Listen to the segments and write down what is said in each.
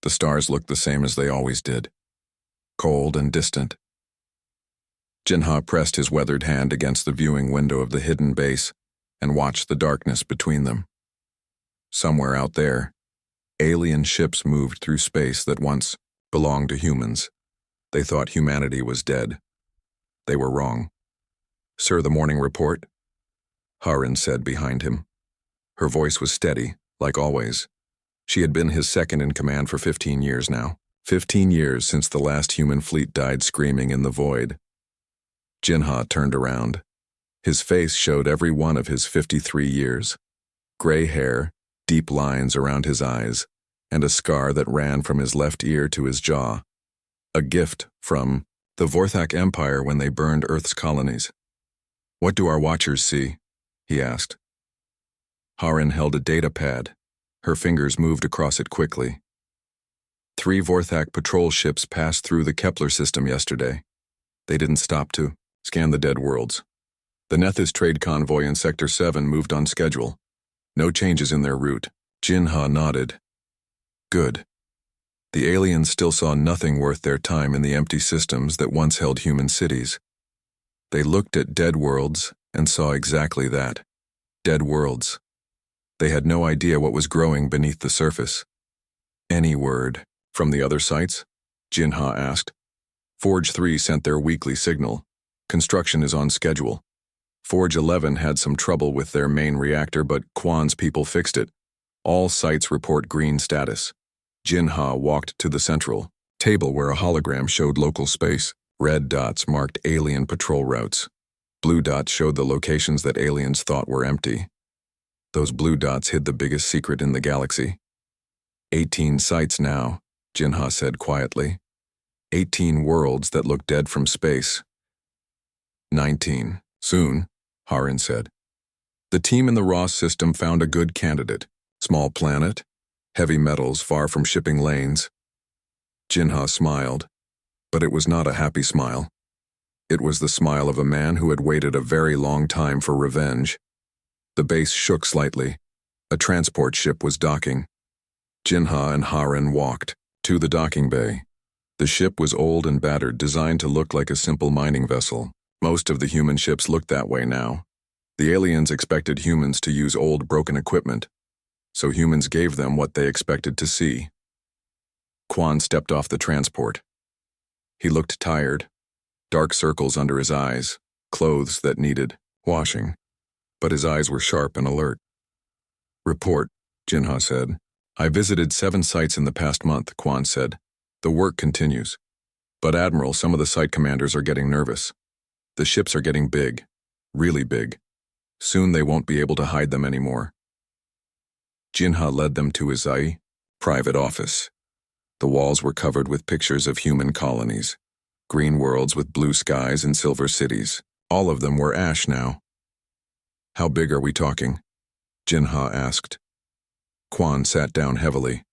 The stars looked the same as they always did, cold and distant. Jinha pressed his weathered hand against the viewing window of the hidden base and watched the darkness between them. Somewhere out there, alien ships moved through space that once belonged to humans. They thought humanity was dead. They were wrong. "Sir, the morning report," Harin said behind him. Her voice was steady, like always. She had been his second in command for 15 years now. 15 years since the last human fleet died screaming in the void. Jinha turned around. His face showed every one of his 53 years. Gray hair, deep lines around his eyes, and a scar that ran from his left ear to his jaw. A gift from the Vorthak Empire when they burned Earth's colonies. "What do our watchers see?" he asked. Harin held a data pad. Her fingers moved across it quickly. 3 Vorthak patrol ships passed through the Kepler system yesterday. They didn't stop to scan the dead worlds. The Nethys trade convoy in Sector 7 moved on schedule. No changes in their route. Jinha nodded. Good. The aliens still saw nothing worth their time in the empty systems that once held human cities. They looked at dead worlds and saw exactly that. Dead worlds. They had no idea what was growing beneath the surface. "Any word from the other sites?" Jinha asked. "Forge 3 sent their weekly signal. Construction is on schedule. Forge 11 had some trouble with their main reactor, but Quan's people fixed it. All sites report green status." Jinha walked to the central table where a hologram showed local space. Red dots marked alien patrol routes. Blue dots showed the locations that aliens thought were empty. Those blue dots hid the biggest secret in the galaxy. 18 sites now, Jinha said quietly. 18 worlds that look dead from space. 19. Soon, Harin said. The team in the Ross system found a good candidate. Small planet, heavy metals far from shipping lanes. Jinha smiled, but it was not a happy smile. It was the smile of a man who had waited a very long time for revenge. The base shook slightly. A transport ship was docking. Jinha and Harin walked to the docking bay. The ship was old and battered, designed to look like a simple mining vessel. Most of the human ships looked that way now. The aliens expected humans to use old, broken equipment, so humans gave them what they expected to see. Quan stepped off the transport. He looked tired, dark circles under his eyes, clothes that needed washing, but his eyes were sharp and alert. "Report," Jinha said. "I visited 7 sites in the past month," Quan said. "The work continues. But Admiral, some of the site commanders are getting nervous. The ships are getting big, really big. Soon they won't be able to hide them anymore." Jinha led them to his private office. The walls were covered with pictures of human colonies, green worlds with blue skies and silver cities. All of them were ash now. "How big are we talking?" Jinha asked. Quan sat down heavily.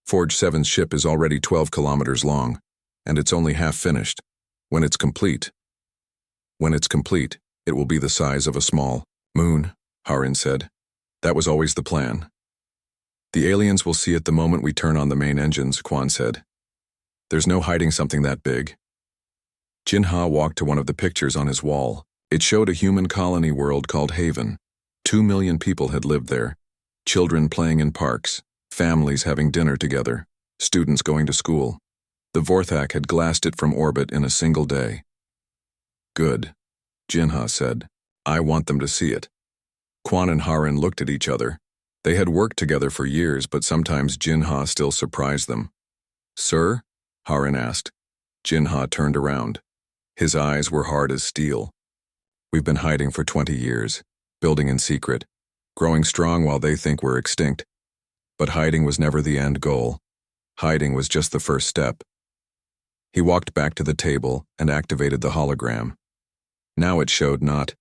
"Forge 7's ship is already 12 kilometers long, and it's only half finished. When it's complete, it will be the size of a small moon," Harin said. "That was always the plan." "The aliens will see it the moment we turn on the main engines," Quan said. "There's no hiding something that big." Jinha walked to one of the pictures on his wall. It showed a human colony world called Haven. 2 million people had lived there. Children playing in parks, families having dinner together, students going to school. The Vorthak had glassed it from orbit in a single day. "Good," Jinha said. "I want them to see it." Quan and Harin looked at each other. They had worked together for years, but sometimes Jinha still surprised them. "Sir?" Harin asked. Jinha turned around. His eyes were hard as steel. "We've been hiding for 20 years, building in secret, growing strong while they think we're extinct. But hiding was never the end goal. Hiding was just the first step." He walked back to the table and activated the hologram. Now it showed not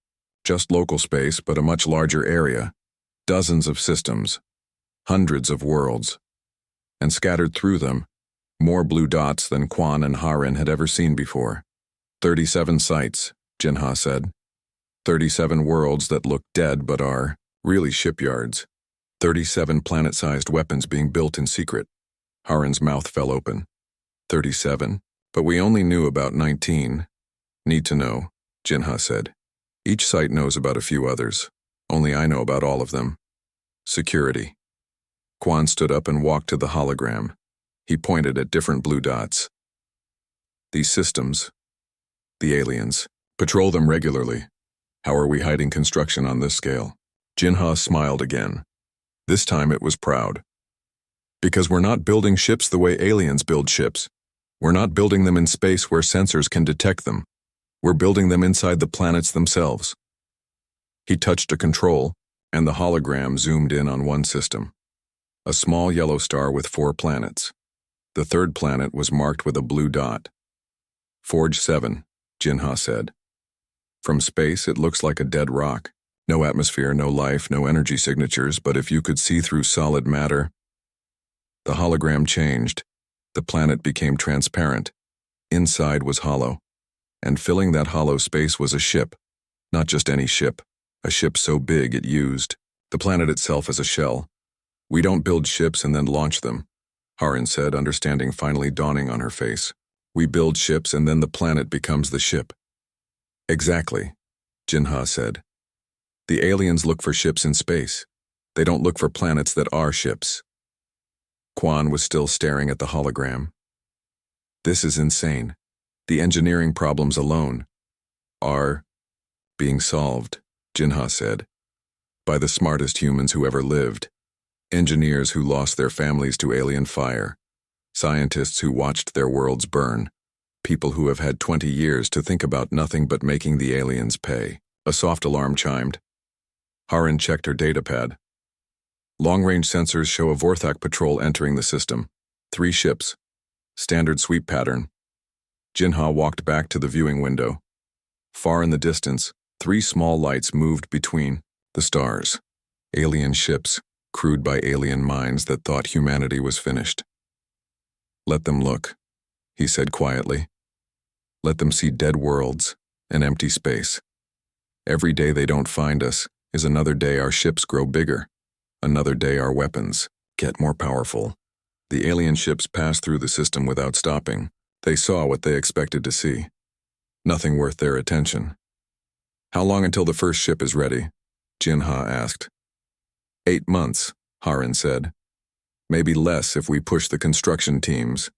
just local space, but a much larger area, dozens of systems, hundreds of worlds, and scattered through them, more blue dots than Quan and Harin had ever seen before. 37 sites, Jinha said. 37 worlds that look dead but are really shipyards. 37 planet-sized weapons being built in secret. Harin's mouth fell open. 37. But we only knew about 19. Need to know, Jinha said. Each site knows about a few others. Only I know about all of them. Security. Quan stood up and walked to the hologram. He pointed at different blue dots. These systems, the aliens, patrol them regularly. How are we hiding construction on this scale? Jinha smiled again. This time it was proud. Because we're not building ships the way aliens build ships. We're not building them in space where sensors can detect them. We're building them inside the planets themselves. He touched a control, and the hologram zoomed in on one system. A small yellow star with 4 planets. The third planet was marked with a blue dot. Forge 7, Jinha said. From space, it looks like a dead rock. No atmosphere, no life, no energy signatures, but if you could see through solid matter... The hologram changed. The planet became transparent. Inside was hollow. And filling that hollow space was a ship. Not just any ship. A ship so big it used the planet itself as a shell. We don't build ships and then launch them, Harin said, understanding finally dawning on her face. We build ships and then the planet becomes the ship. Exactly, Jinha said. The aliens look for ships in space. They don't look for planets that are ships. Quan was still staring at the hologram. This is insane. The engineering problems alone are being solved, Jinha said, by the smartest humans who ever lived. Engineers who lost their families to alien fire. Scientists who watched their worlds burn. People who have had 20 years to think about nothing but making the aliens pay. A soft alarm chimed. Harin checked her datapad. Long-range sensors show a Vorthak patrol entering the system. 3 ships. Standard sweep pattern. Jinha walked back to the viewing window. Far in the distance, 3 small lights moved between the stars. Alien ships, crewed by alien minds that thought humanity was finished. Let them look, he said quietly. Let them see dead worlds and empty space. Every day they don't find us is another day our ships grow bigger. Another day our weapons get more powerful. The alien ships passed through the system without stopping. They saw what they expected to see. Nothing worth their attention. How long until the first ship is ready? Jinha asked. 8 months, Harin said. Maybe less if we push the construction teams.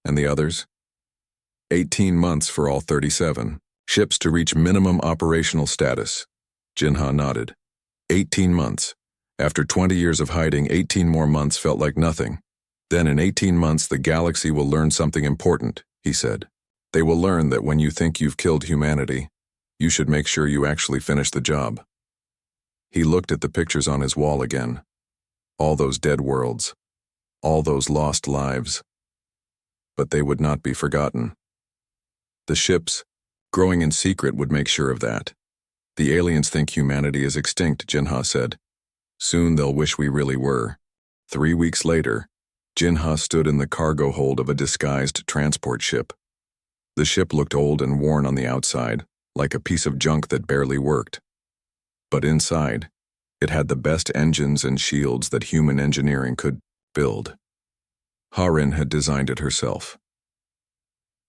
And the others? 18 months for all 37. Ships to reach minimum operational status. Jinha nodded. 18 months. After 20 years of hiding, 18 more months felt like nothing. Then in 18 months, the galaxy will learn something important, he said. They will learn that when you think you've killed humanity, you should make sure you actually finish the job. He looked at the pictures on his wall again. All those dead worlds. All those lost lives. But they would not be forgotten. The ships, growing in secret, would make sure of that. The aliens think humanity is extinct, Jinha said. Soon they'll wish we really were. 3 weeks later, Jinha stood in the cargo hold of a disguised transport ship. The ship looked old and worn on the outside, like a piece of junk that barely worked. But inside, it had the best engines and shields that human engineering could build. Harin had designed it herself.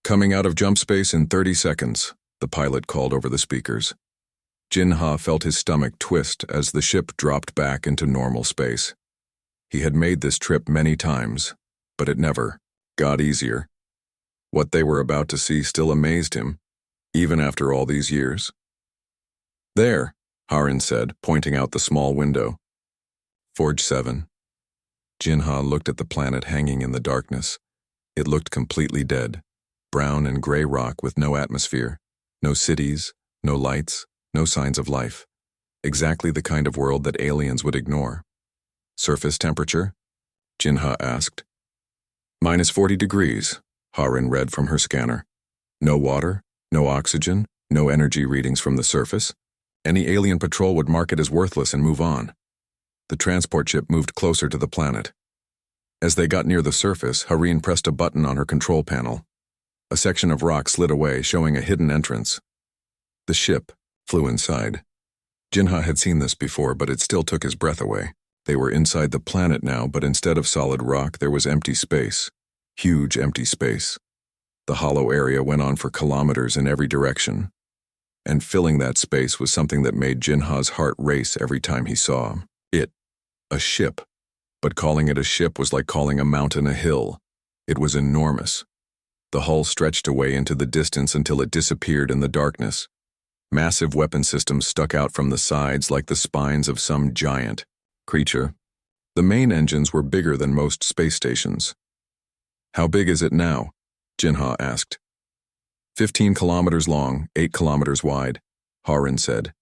Coming out of jump space in 30 seconds, the pilot called over the speakers. Jinha felt his stomach twist as the ship dropped back into normal space. He had made this trip many times, but it never got easier. What they were about to see still amazed him, even after all these years. There, Harin said, pointing out the small window. Forge 7. Jinha looked at the planet hanging in the darkness. It looked completely dead, brown and gray rock with no atmosphere, no cities, no lights, no signs of life. Exactly the kind of world that aliens would ignore. Surface temperature? Jinha asked. -40 degrees, Harin read from her scanner. No water, no oxygen, no energy readings from the surface. Any alien patrol would mark it as worthless and move on. The transport ship moved closer to the planet. As they got near the surface, Harin pressed a button on her control panel. A section of rock slid away, showing a hidden entrance. The ship flew inside. Jinha had seen this before, but it still took his breath away. They were inside the planet now, but instead of solid rock, there was empty space. Huge empty space. The hollow area went on for kilometers in every direction. And filling that space was something that made Jinha's heart race every time he saw it. A ship. But calling it a ship was like calling a mountain a hill. It was enormous. The hull stretched away into the distance until it disappeared in the darkness. Massive weapon systems stuck out from the sides like the spines of some giant creature. The main engines were bigger than most space stations. "How big is it now?" Jinha asked. 15 kilometers long, 8 kilometers wide, Harin said.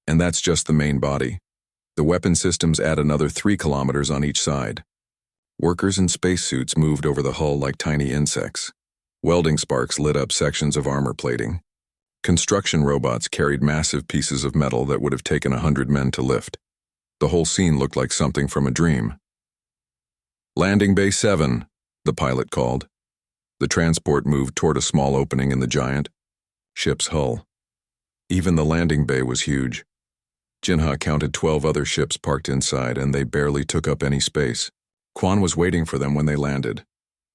And that's just the main body. The weapon systems add another 3 kilometers on each side. Workers in spacesuits moved over the hull like tiny insects. Welding sparks lit up sections of armor plating. Construction robots carried massive pieces of metal that would have taken 100 men to lift. The whole scene looked like something from a dream. "Landing Bay 7, the pilot called. The transport moved toward a small opening in the giant ship's hull. Even the landing bay was huge. Jinha counted 12 other ships parked inside, and they barely took up any space. Quan was waiting for them when they landed.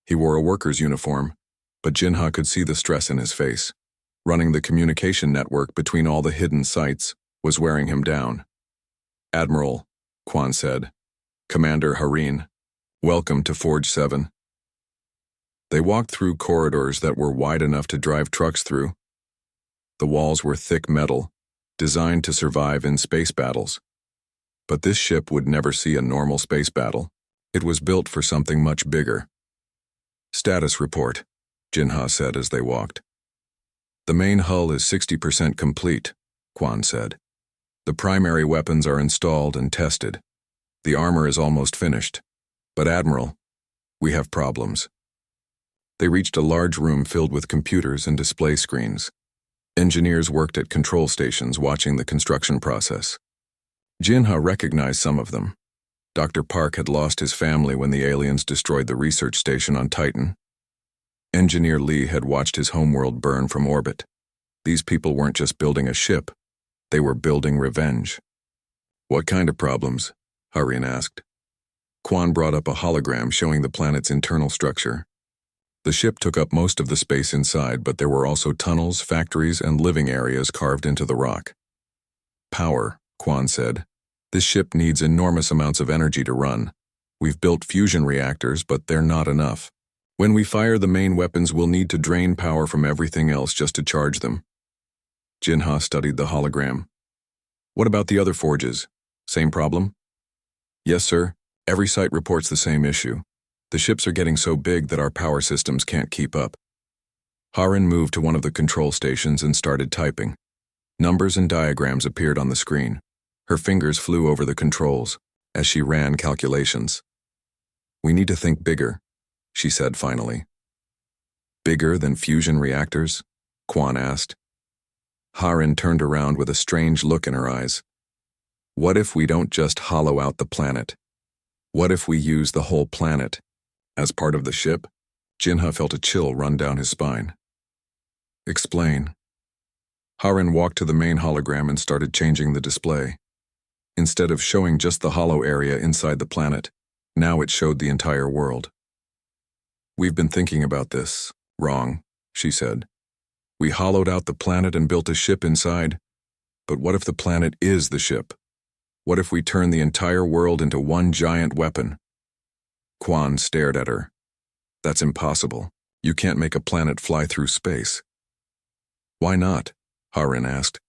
He wore a worker's uniform, but Jinha could see the stress in his face. Running the communication network between all the hidden sites was wearing him down. "Admiral," Quan said. "Commander Harin, welcome to Forge 7. They walked through corridors that were wide enough to drive trucks through. The walls were thick metal, designed to survive in space battles. But this ship would never see a normal space battle. It was built for something much bigger. "Status report," Jinha said as they walked. "The main hull is 60% complete," Quan said. "The primary weapons are installed and tested. The armor is almost finished. But Admiral, we have problems." They reached a large room filled with computers and display screens. Engineers worked at control stations watching the construction process. Jinha recognized some of them. Dr. Park had lost his family when the aliens destroyed the research station on Titan. Engineer Lee had watched his homeworld burn from orbit. These people weren't just building a ship, they were building revenge. "What kind of problems?" Harin asked. Quan brought up a hologram showing the planet's internal structure. The ship took up most of the space inside, but there were also tunnels, factories, and living areas carved into the rock. "Power," Quan said. "This ship needs enormous amounts of energy to run. We've built fusion reactors, but they're not enough. When we fire the main weapons, we'll need to drain power from everything else just to charge them." Jinha studied the hologram. "What about the other forges? Same problem?" "Yes, sir. Every site reports the same issue. The ships are getting so big that our power systems can't keep up." Harin moved to one of the control stations and started typing. Numbers and diagrams appeared on the screen. Her fingers flew over the controls as she ran calculations. "We need to think bigger," she said finally. "Bigger than fusion reactors?" Quan asked. Harin turned around with a strange look in her eyes. "What if we don't just hollow out the planet? What if we use the whole planet as part of the ship?" Jinha felt a chill run down his spine. "Explain." Harin walked to the main hologram and started changing the display. Instead of showing just the hollow area inside the planet, now it showed the entire world. "We've been thinking about this. Wrong," she said. "We hollowed out the planet and built a ship inside. But what if the planet is the ship? What if we turn the entire world into one giant weapon?" Quan stared at her. "That's impossible. You can't make a planet fly through space." "Why not?" Harin asked.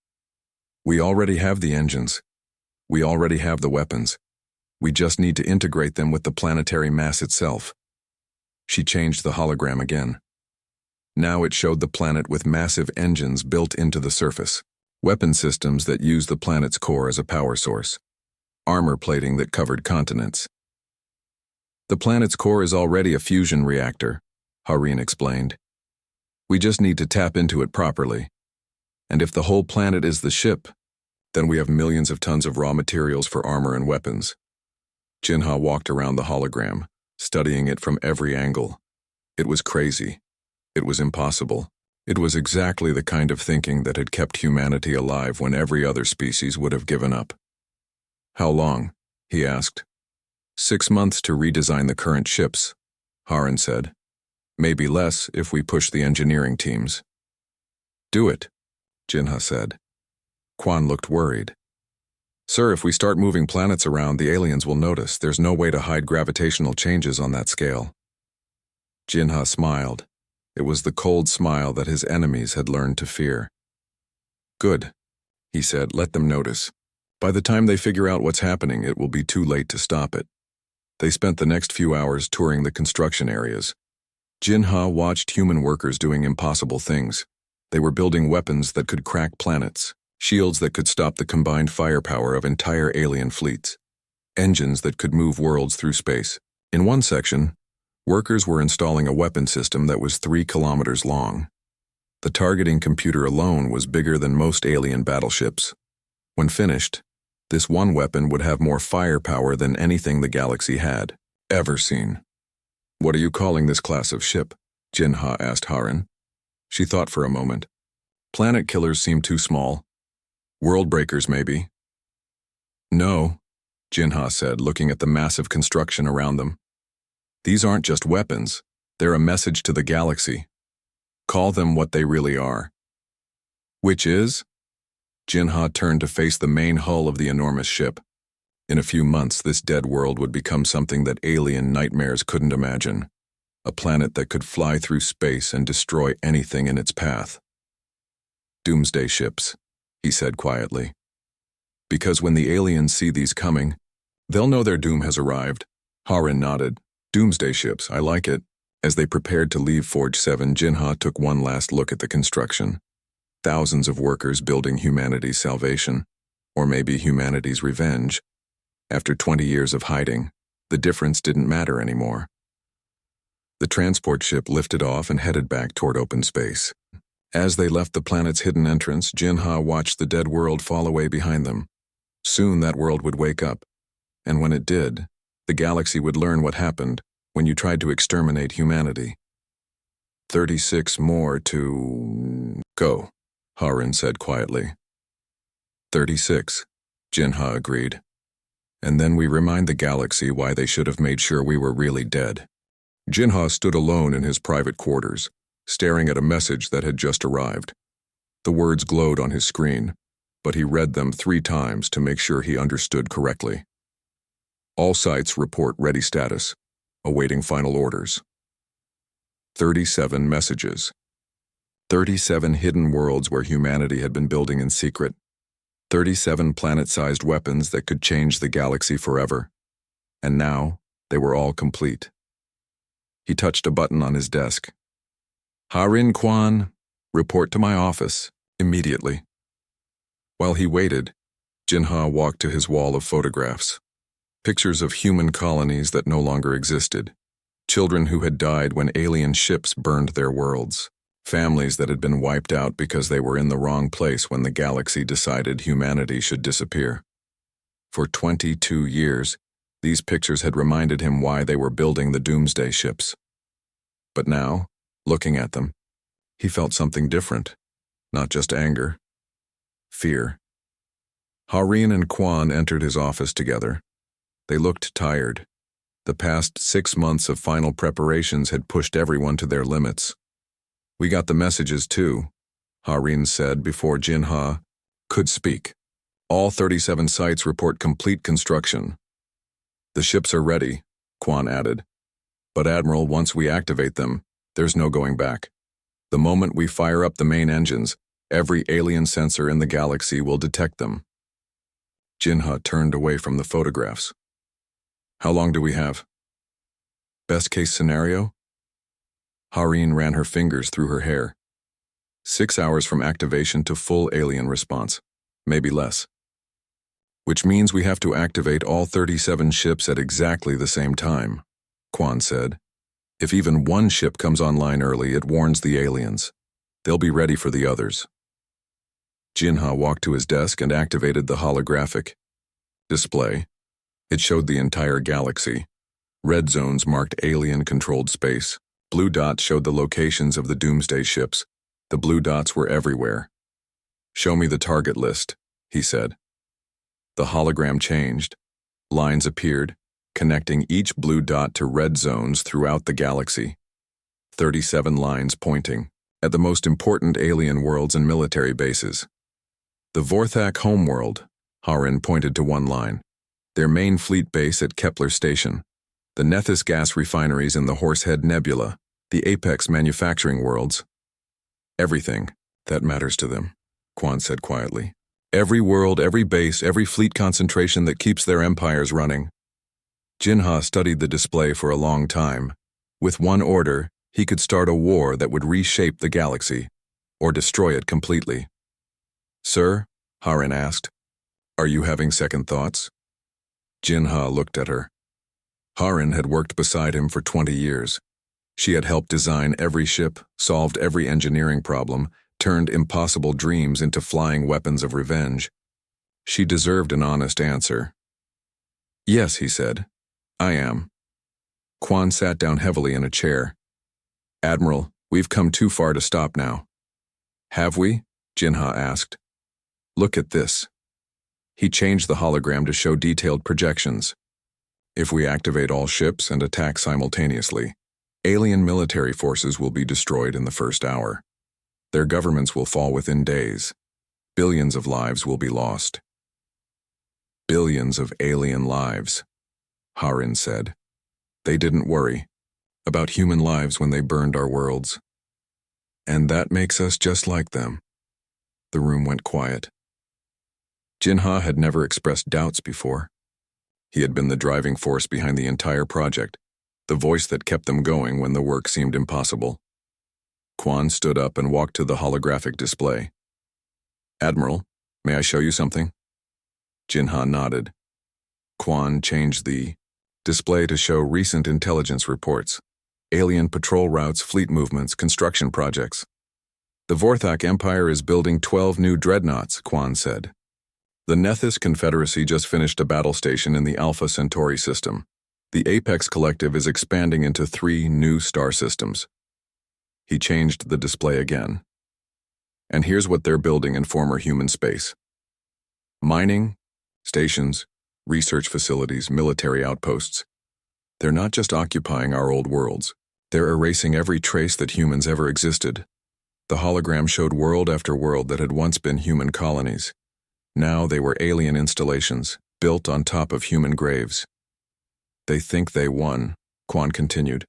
"We already have the engines. We already have the weapons. We just need to integrate them with the planetary mass itself." She changed the hologram again. Now it showed the planet with massive engines built into the surface. Weapon systems that used the planet's core as a power source. Armor plating that covered continents. "The planet's core is already a fusion reactor," Harin explained. "We just need to tap into it properly. And if the whole planet is the ship, then we have millions of tons of raw materials for armor and weapons." Jinha walked around the hologram, studying it from every angle. It was crazy. It was impossible. It was exactly the kind of thinking that had kept humanity alive when every other species would have given up. "How long?" he asked. 6 months to redesign the current ships, Harin said. Maybe less if we push the engineering teams. Do it, Jinha said. Quan looked worried. Sir, if we start moving planets around, the aliens will notice. There's no way to hide gravitational changes on that scale. Jinha smiled. It was the cold smile that his enemies had learned to fear. Good, he said, let them notice. By the time they figure out what's happening, it will be too late to stop it. They spent the next few hours touring the construction areas. Jinha watched human workers doing impossible things. They were building weapons that could crack planets, shields that could stop the combined firepower of entire alien fleets, engines that could move worlds through space. In one section, workers were installing a weapon system that was 3 kilometers long. The targeting computer alone was bigger than most alien battleships. When finished, this one weapon would have more firepower than anything the galaxy had ever seen. What are you calling this class of ship? Jinha asked Harin. She thought for a moment. Planet killers seem too small. World breakers, maybe. No, Jinha said, looking at the massive construction around them. These aren't just weapons. They're a message to the galaxy. Call them what they really are. Which is? Jinha turned to face the main hull of the enormous ship. In a few months, this dead world would become something that alien nightmares couldn't imagine. A planet that could fly through space and destroy anything in its path. Doomsday ships, he said quietly. Because when the aliens see these coming, they'll know their doom has arrived. Harin nodded. Doomsday ships, I like it. As they prepared to leave Forge 7, Jinha took one last look at the construction. Thousands of workers building humanity's salvation, or maybe humanity's revenge. After 20 years of hiding, the difference didn't matter anymore. The transport ship lifted off and headed back toward open space. As they left the planet's hidden entrance, Jinha watched the dead world fall away behind them. Soon that world would wake up, and when it did, the galaxy would learn what happened when you tried to exterminate humanity. 36 more to go, Harin said quietly. 36, Jinha agreed. And then we remind the galaxy why they should have made sure we were really dead. Jinha stood alone in his private quarters, staring at a message that had just arrived. The words glowed on his screen, but he read them 3 times to make sure he understood correctly. All sites report ready status, awaiting final orders. 37 messages. 37 hidden worlds where humanity had been building in secret. 37 planet-sized weapons that could change the galaxy forever. And now, they were all complete. He touched a button on his desk. Harin Quan, report to my office, immediately. While he waited, Jinha walked to his wall of photographs. Pictures of human colonies that no longer existed. Children who had died when alien ships burned their worlds. Families that had been wiped out because they were in the wrong place when the galaxy decided humanity should disappear. For 22 years, these pictures had reminded him why they were building the Doomsday ships. But now, looking at them, he felt something different. Not just anger. Fear. Harin and Quan entered his office together. They looked tired. The past 6 months of final preparations had pushed everyone to their limits. We got the messages too, Harin said before Jinha could speak. All 37 sites report complete construction. The ships are ready, Quan added. But Admiral, once we activate them, there's no going back. The moment we fire up the main engines, every alien sensor in the galaxy will detect them. Jinha turned away from the photographs. How long do we have? Best case scenario? Harin ran her fingers through her hair. 6 hours from activation to full alien response, maybe less. Which means we have to activate all 37 ships at exactly the same time, Quan said. If even one ship comes online early, it warns the aliens. They'll be ready for the others. Jinha walked to his desk and activated the holographic display. It showed the entire galaxy. Red zones marked alien-controlled space. Blue dots showed the locations of the Doomsday ships. The blue dots were everywhere. Show me the target list, he said. The hologram changed. Lines appeared, connecting each blue dot to red zones throughout the galaxy. 37 lines pointing at the most important alien worlds and military bases. The Vorthak homeworld, Harin pointed to one line. Their main fleet base at Kepler Station. The Nethys gas refineries in the Horsehead Nebula. The Apex manufacturing worlds. Everything that matters to them, Quan said quietly. Every world, every base, every fleet concentration that keeps their empires running. Jinha studied the display for a long time. With one order, he could start a war that would reshape the galaxy, or destroy it completely. Sir, Harin asked, are you having second thoughts? Jinha looked at her. Harin had worked beside him for 20 years. She had helped design every ship, solved every engineering problem, turned impossible dreams into flying weapons of revenge. She deserved an honest answer. Yes, he said. I am. Quan sat down heavily in a chair. Admiral, we've come too far to stop now. Have we? Jinha asked. Look at this. He changed the hologram to show detailed projections. If we activate all ships and attack simultaneously, alien military forces will be destroyed in the first hour. Their governments will fall within days. Billions of lives will be lost. Billions of alien lives, Harin said. They didn't worry about human lives when they burned our worlds. And that makes us just like them. The room went quiet. Jinha had never expressed doubts before. He had been the driving force behind the entire project, the voice that kept them going when the work seemed impossible. Quan stood up and walked to the holographic display. Admiral, may I show you something? Jinha nodded. Quan changed the display to show recent intelligence reports, alien patrol routes, fleet movements, construction projects. The Vorthak Empire is building 12 new dreadnoughts, Quan said. The Nethys Confederacy just finished a battle station in the Alpha Centauri system. The Apex Collective is expanding into 3 new star systems. He changed the display again. And here's what they're building in former human space. Mining, stations, research facilities, military outposts. They're not just occupying our old worlds. They're erasing every trace that humans ever existed. The hologram showed world after world that had once been human colonies. Now they were alien installations, built on top of human graves. They think they won, Quan continued.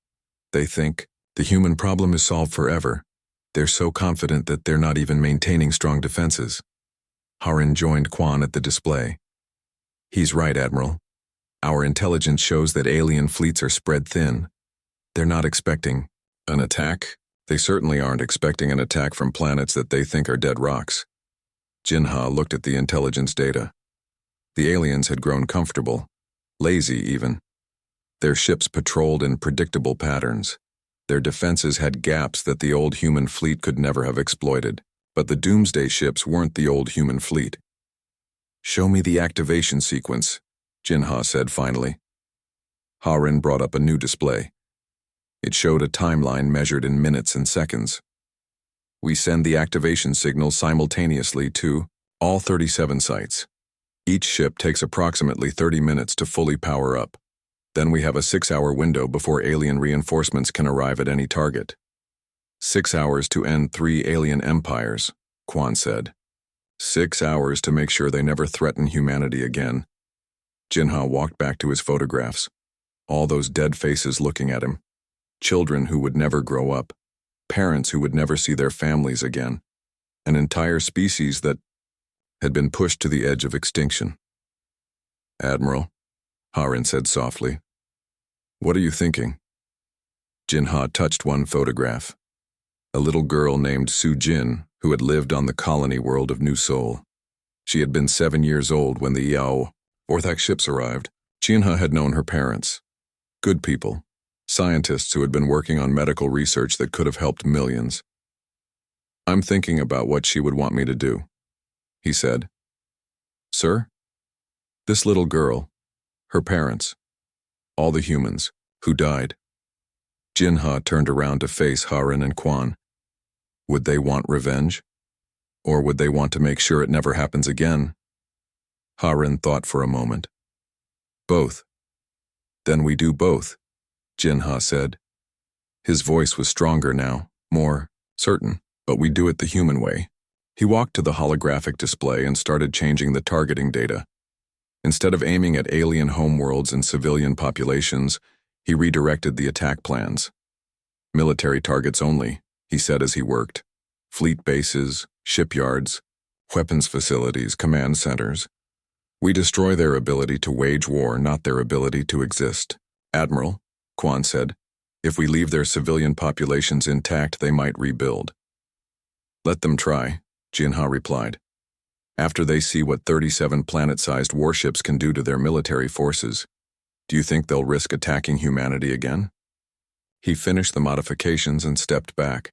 They think the human problem is solved forever. They're so confident that they're not even maintaining strong defenses. Harin joined Quan at the display. He's right, Admiral. Our intelligence shows that alien fleets are spread thin. They're not expecting an attack. They certainly aren't expecting an attack from planets that they think are dead rocks. Jinha looked at the intelligence data. The aliens had grown comfortable, lazy even. Their ships patrolled in predictable patterns. Their defenses had gaps that the old human fleet could never have exploited. But the Doomsday ships weren't the old human fleet. Show me the activation sequence, Jinha said finally. Harin brought up a new display. It showed a timeline measured in minutes and seconds. We send the activation signal simultaneously to all 37 sites. Each ship takes approximately 30 minutes to fully power up. Then we have a 6-hour window before alien reinforcements can arrive at any target. 6 hours to end 3 alien empires, Quan said. 6 hours to make sure they never threaten humanity again. Jinha walked back to his photographs. All those dead faces looking at him. Children who would never grow up. Parents who would never see their families again. An entire species that had been pushed to the edge of extinction. Admiral, Harin said softly. What are you thinking? Jinha touched one photograph. A little girl named Su Jin, who had lived on the colony world of New Seoul. She had been 7 years old when the Yao Vorthak ships arrived. Jinha had known her parents. Good people. Scientists who had been working on medical research that could have helped millions. I'm thinking about what she would want me to do, he said. Sir? This little girl, her parents, all the humans who died. Jinha turned around to face Harin and Quan. Would they want revenge? Or would they want to make sure it never happens again? Harin thought for a moment. Both. Then we do both, Jinha said. His voice was stronger now, more certain, but we do it the human way. He walked to the holographic display and started changing the targeting data. Instead of aiming at alien homeworlds and civilian populations, he redirected the attack plans. Military targets only, he said as he worked. Fleet bases, shipyards, weapons facilities, command centers. We destroy their ability to wage war, not their ability to exist. Admiral, Quan said, if we leave their civilian populations intact, they might rebuild. Let them try, Jinha replied. After they see what 37 planet-sized warships can do to their military forces, do you think they'll risk attacking humanity again? He finished the modifications and stepped back.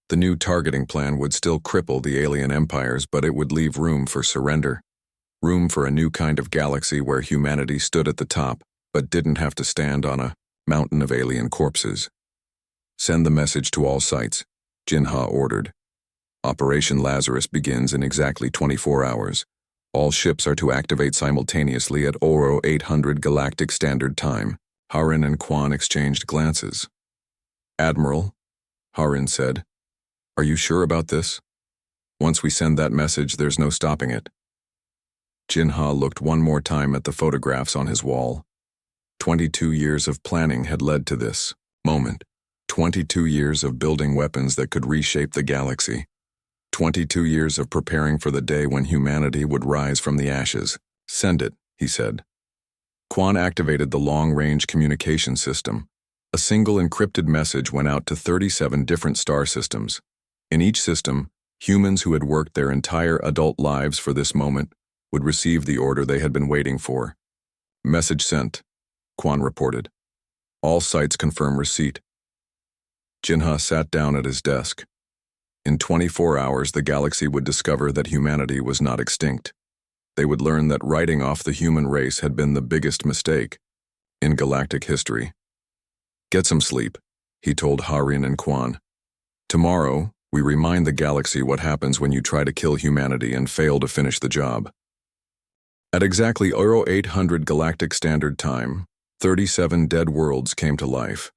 The new targeting plan would still cripple the alien empires, but it would leave room for surrender. Room for a new kind of galaxy where humanity stood at the top, but didn't have to stand on a mountain of alien corpses. Send the message to all sites, Jinha ordered. Operation Lazarus begins in exactly 24 hours. All ships are to activate simultaneously at Oro 800 Galactic Standard Time. Harin and Quan exchanged glances. Admiral, Harin said, are you sure about this? Once we send that message, there's no stopping it. Jinha looked one more time at the photographs on his wall. 22 years of planning had led to this moment. 22 years of building weapons that could reshape the galaxy. 22 years of preparing for the day when humanity would rise from the ashes. Send it, he said. Quan activated the long-range communication system. A single encrypted message went out to 37 different star systems. In each system, humans who had worked their entire adult lives for this moment would receive the order they had been waiting for. Message sent, Quan reported. All sites confirm receipt. Jinha sat down at his desk. In 24 hours, the galaxy would discover that humanity was not extinct. They would learn that writing off the human race had been the biggest mistake in galactic history. Get some sleep, he told Harin and Quan. Tomorrow, we remind the galaxy what happens when you try to kill humanity and fail to finish the job. At exactly Oro 800 Galactic Standard Time, 37 dead worlds came to life.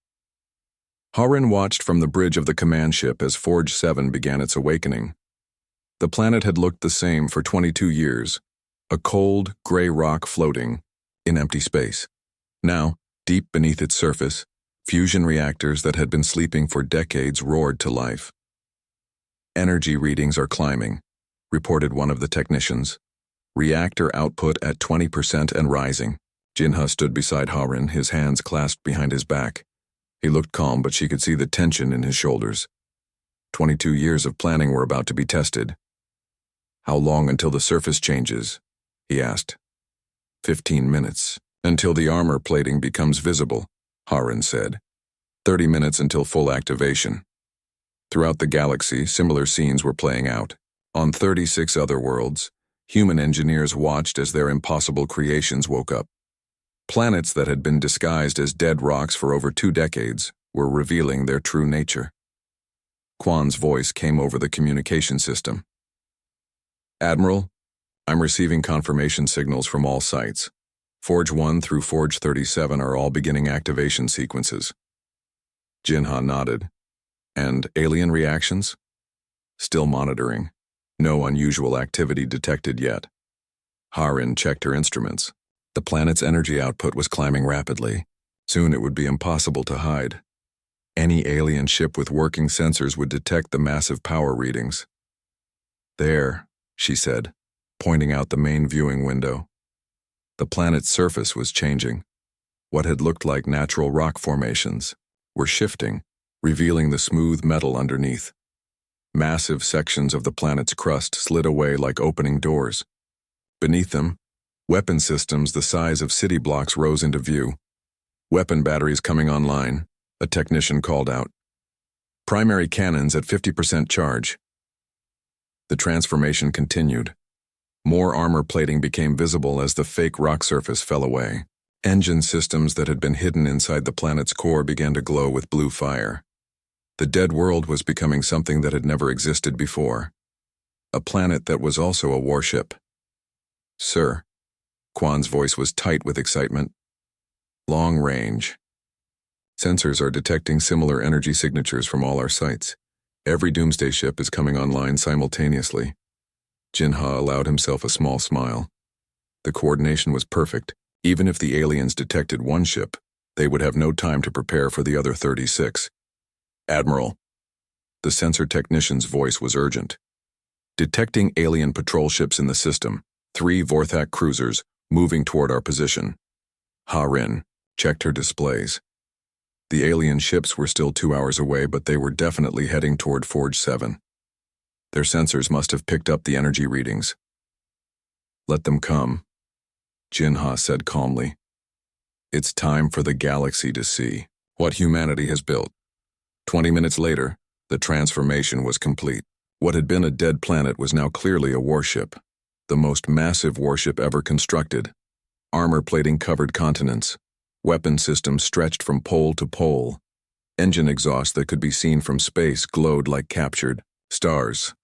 Harin watched from the bridge of the command ship as Forge 7 began its awakening. The planet had looked the same for 22 years, a cold, gray rock floating in empty space. Now, deep beneath its surface, fusion reactors that had been sleeping for decades roared to life. Energy readings are climbing, reported one of the technicians. Reactor output at 20% and rising. Jinha stood beside Harin, his hands clasped behind his back. He looked calm, but she could see the tension in his shoulders. 22 years of planning were about to be tested. How long until the surface changes? He asked. 15 minutes, until the armor plating becomes visible, Harin said. 30 minutes until full activation. Throughout the galaxy, similar scenes were playing out. On 36 other worlds, human engineers watched as their impossible creations woke up. Planets that had been disguised as dead rocks for over 2 decades were revealing their true nature. Quan's voice came over the communication system. Admiral, I'm receiving confirmation signals from all sites. Forge 1 through Forge 37 are all beginning activation sequences. Jinha nodded. And alien reactions? Still monitoring. No unusual activity detected yet. Harin checked her instruments. The planet's energy output was climbing rapidly. Soon it would be impossible to hide. Any alien ship with working sensors would detect the massive power readings. There, she said, pointing out the main viewing window. The planet's surface was changing. What had looked like natural rock formations were shifting, revealing the smooth metal underneath. Massive sections of the planet's crust slid away like opening doors. Beneath them, weapon systems the size of city blocks rose into view. Weapon batteries coming online, a technician called out. Primary cannons at 50% charge. The transformation continued. More armor plating became visible as the fake rock surface fell away. Engine systems that had been hidden inside the planet's core began to glow with blue fire. The dead world was becoming something that had never existed before. A planet that was also a warship. Sir, Quan's voice was tight with excitement. Long range. Sensors are detecting similar energy signatures from all our sites. Every doomsday ship is coming online simultaneously. Jinha allowed himself a small smile. The coordination was perfect. Even if the aliens detected one ship, they would have no time to prepare for the other 36. Admiral. The sensor technician's voice was urgent. Detecting alien patrol ships in the system, 3 Vorthak cruisers moving toward our position. Ha-Rin checked her displays. The alien ships were still 2 hours away, but they were definitely heading toward Forge 7. Their sensors must have picked up the energy readings. Let them come, Jinha said calmly. It's time for the galaxy to see what humanity has built. 20 minutes later, the transformation was complete. What had been a dead planet was now clearly a warship, the most massive warship ever constructed. Armor plating covered continents. Weapon systems stretched from pole to pole. Engine exhaust that could be seen from space glowed like captured stars.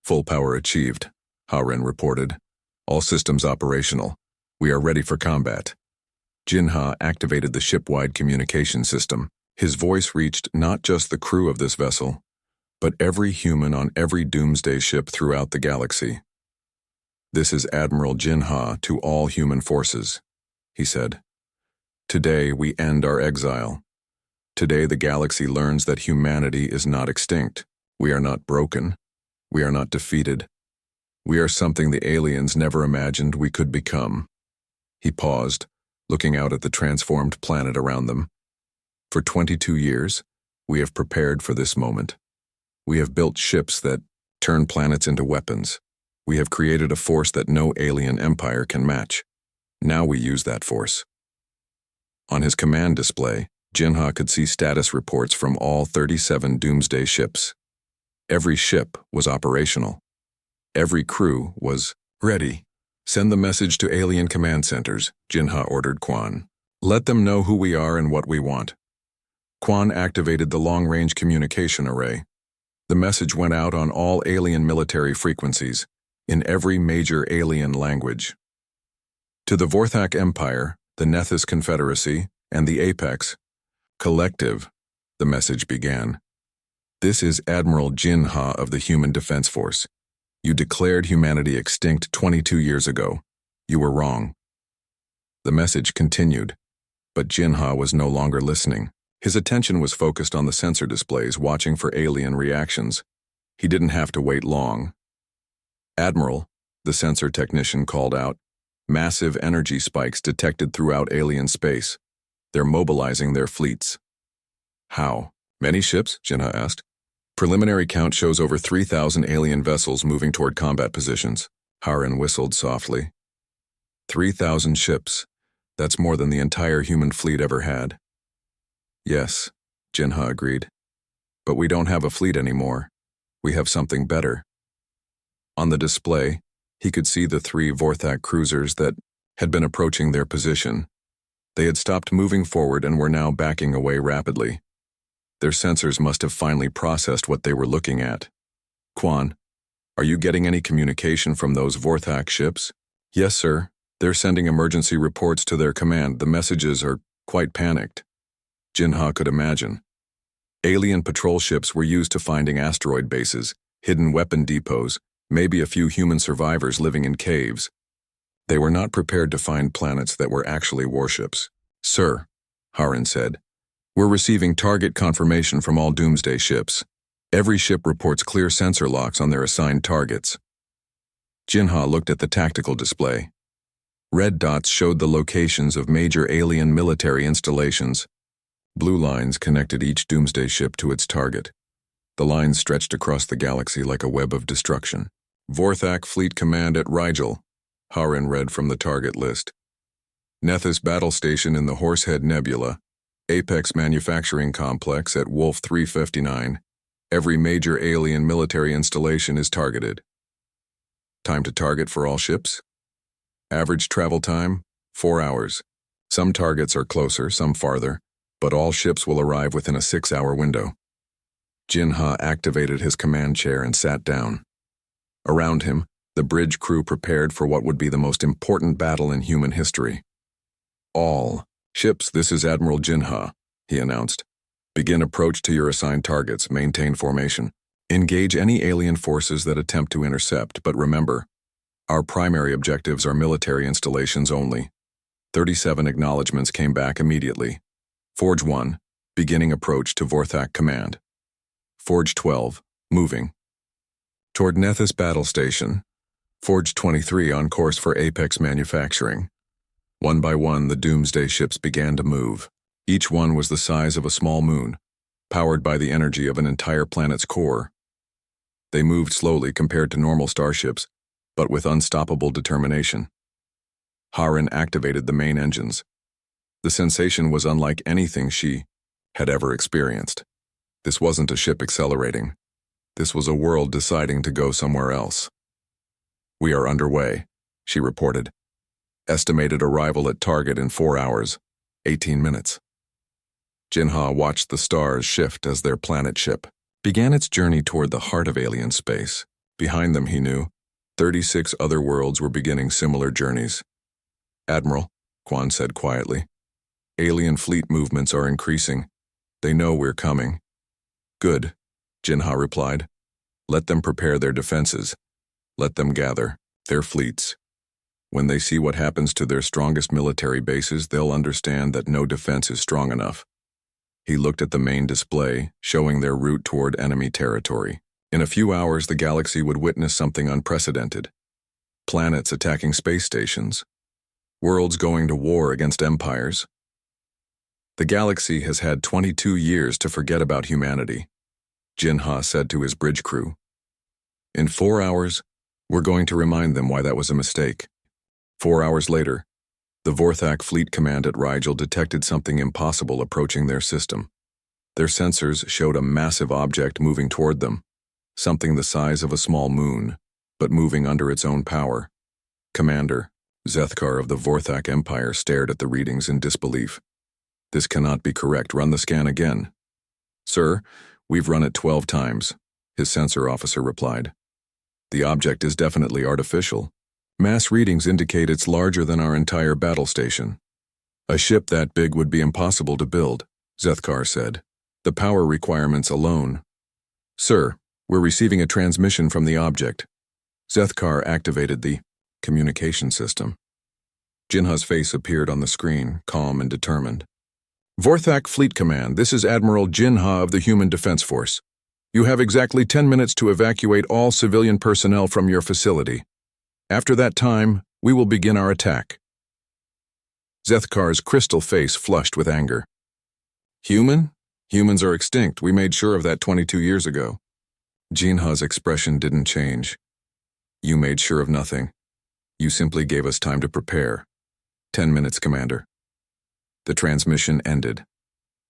Full power achieved, Ha-Rin reported. All systems operational. We are ready for combat. Jinha activated the ship-wide communication system. His voice reached not just the crew of this vessel, but every human on every doomsday ship throughout the galaxy. This is Admiral Jinha to all human forces, he said. Today we end our exile. Today the galaxy learns that humanity is not extinct. We are not broken. We are not defeated. We are something the aliens never imagined we could become. He paused, looking out at the transformed planet around them. For 22 years, we have prepared for this moment. We have built ships that turn planets into weapons. We have created a force that no alien empire can match. Now we use that force. On his command display, Jinha could see status reports from all 37 doomsday ships. Every ship was operational. Every crew was ready. Send the message to alien command centers, Jinha ordered Quan. Let them know who we are and what we want. Quan activated the long-range communication array. The message went out on all alien military frequencies, in every major alien language. To the Vorthak Empire, the Nethys Confederacy, and the Apex Collective, the message began. This is Admiral Jinha of the Human Defense Force. You declared humanity extinct 22 years ago. You were wrong. The message continued, but Jinha was no longer listening. His attention was focused on the sensor displays, watching for alien reactions. He didn't have to wait long. Admiral, the sensor technician called out. Massive energy spikes detected throughout alien space. They're mobilizing their fleets. How? Many ships? Jinha asked. Preliminary count shows over 3,000 alien vessels moving toward combat positions. Ha-Rin whistled softly. 3,000 ships. That's more than the entire human fleet ever had. Yes, Jinha agreed. But we don't have a fleet anymore. We have something better. On the display, he could see the 3 Vorthak cruisers that had been approaching their position. They had stopped moving forward and were now backing away rapidly. Their sensors must have finally processed what they were looking at. Quan, are you getting any communication from those Vorthak ships? Yes, sir. They're sending emergency reports to their command. The messages are quite panicked. Jinha could imagine. Alien patrol ships were used to finding asteroid bases, hidden weapon depots, maybe a few human survivors living in caves. They were not prepared to find planets that were actually warships. Sir, Ha-Rin said, we're receiving target confirmation from all doomsday ships. Every ship reports clear sensor locks on their assigned targets. Jinha looked at the tactical display. Red dots showed the locations of major alien military installations. Blue lines connected each doomsday ship to its target. The lines stretched across the galaxy like a web of destruction. Vorthak Fleet Command at Rigel, Ha-Rin read from the target list. Nethys Battle Station in the Horsehead Nebula. Apex Manufacturing Complex at Wolf 359. Every major alien military installation is targeted. Time to target for all ships? Average travel time, 4 hours. Some targets are closer, some farther, but all ships will arrive within a 6-hour window. Jinha activated his command chair and sat down. Around him, The bridge crew prepared for what would be the most important battle in human history. "All ships, this is Admiral Jinha," he announced. "Begin approach to your assigned targets, maintain formation. Engage any alien forces that attempt to intercept, but remember, our primary objectives are military installations only." 37 acknowledgements came back immediately. Forge 1, beginning approach to Vorthak Command. Forge 12, moving. Toward Nethys Battle Station. Forge 23 on course for Apex Manufacturing. One by one, the Doomsday ships began to move. Each one was the size of a small moon, powered by the energy of an entire planet's core. They moved slowly compared to normal starships, but with unstoppable determination. Harin activated the main engines. The sensation was unlike anything she had ever experienced. This wasn't a ship accelerating. This was a world deciding to go somewhere else. "We are underway," she reported. "Estimated arrival at target in 4 hours, 18 minutes. Jinha watched the stars shift as their planet ship began its journey toward the heart of alien space. Behind them, he knew, 36 other worlds were beginning similar journeys. "Admiral," Quan said quietly, "alien fleet movements are increasing. They know we're coming." "Good," Jinha replied. "Let them prepare their defenses. Let them gather their fleets. When they see what happens to their strongest military bases, they'll understand that no defense is strong enough." He looked at the main display, showing their route toward enemy territory. In a few hours, the galaxy would witness something unprecedented. Planets attacking space stations. Worlds going to war against empires. "The galaxy has had 22 years to forget about humanity," Jinha said to his bridge crew. "In 4 hours, we're going to remind them why that was a mistake." 4 hours later, the Vorthak Fleet Command at Rigel detected something impossible approaching their system. Their sensors showed a massive object moving toward them, something the size of a small moon, but moving under its own power. Commander Zethkar of the Vorthak Empire stared at the readings in disbelief. "This cannot be correct. Run the scan again." "Sir, we've run it 12 times, his sensor officer replied. "The object is definitely artificial. Mass readings indicate it's larger than our entire battle station. A ship that big would be impossible to build," Zethkar said. "The power requirements alone." "Sir, we're receiving a transmission from the object." Zethkar activated the communication system. Jinha's face appeared on the screen, calm and determined. "Vorthak Fleet Command, this is Admiral Jinha of the Human Defense Force. You have exactly 10 minutes to evacuate all civilian personnel from your facility. After that time, we will begin our attack." Zethkar's crystal face flushed with anger. "Human? Humans are extinct. We made sure of that 22 years ago." Jinha's expression didn't change. "You made sure of nothing. You simply gave us time to prepare. 10 minutes, Commander." The transmission ended.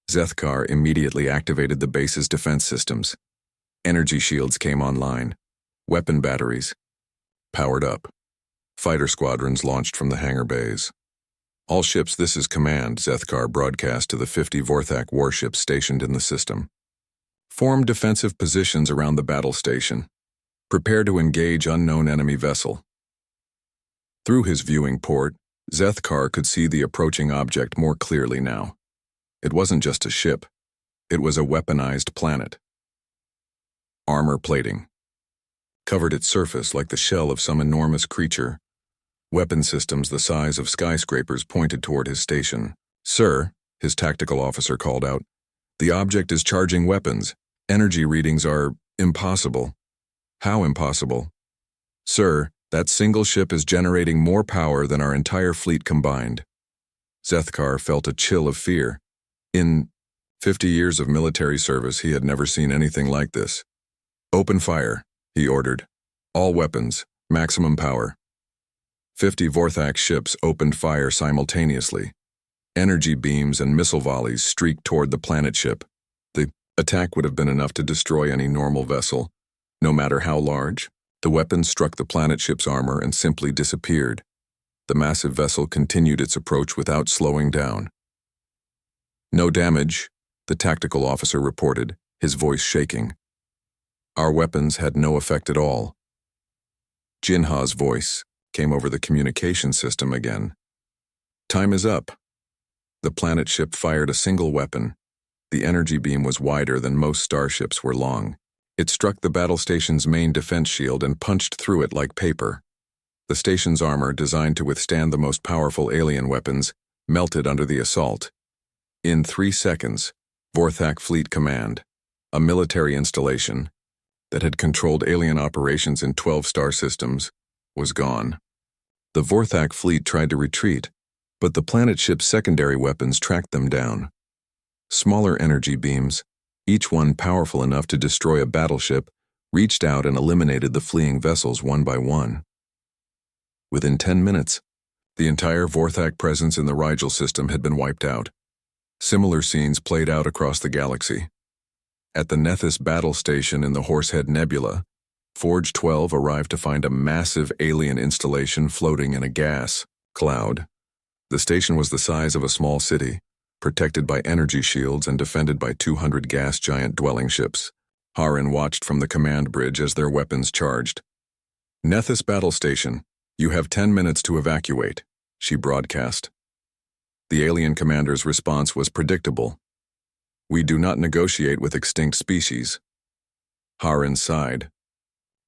Zethkar immediately activated the base's defense systems. Energy shields came online. Weapon batteries powered up. Fighter squadrons launched from the hangar bays. "All ships, this is command," Zethkar broadcast to the 50 Vorthak warships stationed in the system. "Form defensive positions around the battle station. Prepare to engage unknown enemy vessel." Through his viewing port, Zethkar could see the approaching object more clearly now. It wasn't just a ship. It was a weaponized planet. Armor plating covered its surface like the shell of some enormous creature. Weapon systems the size of skyscrapers pointed toward his station. "Sir," his tactical officer called out, "the object is charging weapons. Energy readings are impossible." "How impossible?" "Sir, that single ship is generating more power than our entire fleet combined." Zethkar felt a chill of fear. In 50 years of military service, he had never seen anything like this. "Open fire," he ordered. "All weapons, maximum power." 50 Vorthak ships opened fire simultaneously. Energy beams and missile volleys streaked toward the planet ship. The attack would have been enough to destroy any normal vessel, no matter how large. The weapons struck the planet ship's armor and simply disappeared. The massive vessel continued its approach without slowing down. "No damage," the tactical officer reported, his voice shaking. "Our weapons had no effect at all." Jinha's voice came over the communication system again. Time is up. The planet ship fired a single weapon. The energy beam was wider than most starships were long. It struck the battle station's main defense shield and punched through it like paper. The station's armor, designed to withstand the most powerful alien weapons, melted under the assault. In 3 seconds, Vorthak Fleet Command, a military installation that had controlled alien operations in 12 star systems, was gone. The Vorthak fleet tried to retreat, but the planet ship's secondary weapons tracked them down. Smaller energy beams, each one powerful enough to destroy a battleship, reached out and eliminated the fleeing vessels one by one. Within 10 minutes, the entire Vorthak presence in the Rigel system had been wiped out. Similar scenes played out across the galaxy. At the Nethys battle station in the Horsehead Nebula, Forge 12 arrived to find a massive alien installation floating in a gas cloud. The station was the size of a small city, protected by energy shields and defended by 200 gas giant dwelling ships. Harin watched from the command bridge as their weapons charged. "Nethys battle station, you have 10 minutes to evacuate," she broadcast. The alien commander's response was predictable. "We do not negotiate with extinct species." Harin sighed.